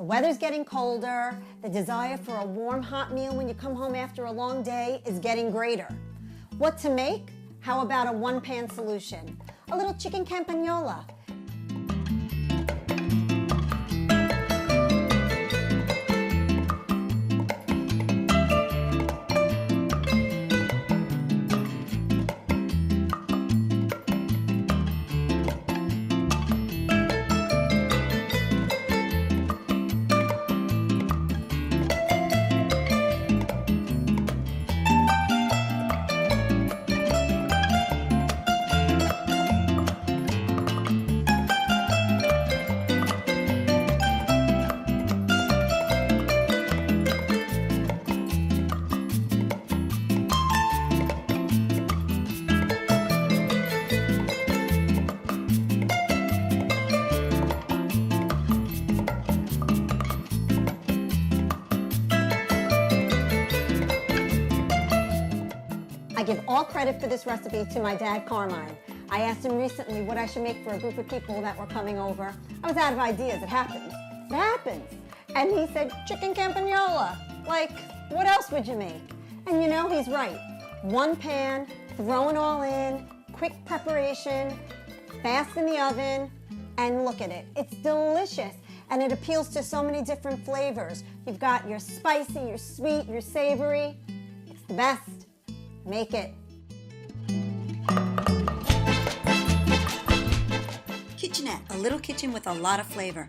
The weather's getting colder. The desire for a warm, hot meal when you come home after a long day is getting greater. What to make? How about a one-pan solution? A little chicken campagnola. I give all credit for this recipe to my dad, Carmine. I asked him recently what I should make for a group of people that were coming over. I was out of ideas. It happens. It happens. And he said, chicken campagnola. Like, what else would you make? And you know, he's right. One pan, throw it all in, quick preparation, fast in the oven, and look at it. It's delicious. And it appeals to so many different flavors. You've got your spicy, your sweet, your savory. It's the best. Make it. KitchAnnette, a little kitchen with a lot of flavor.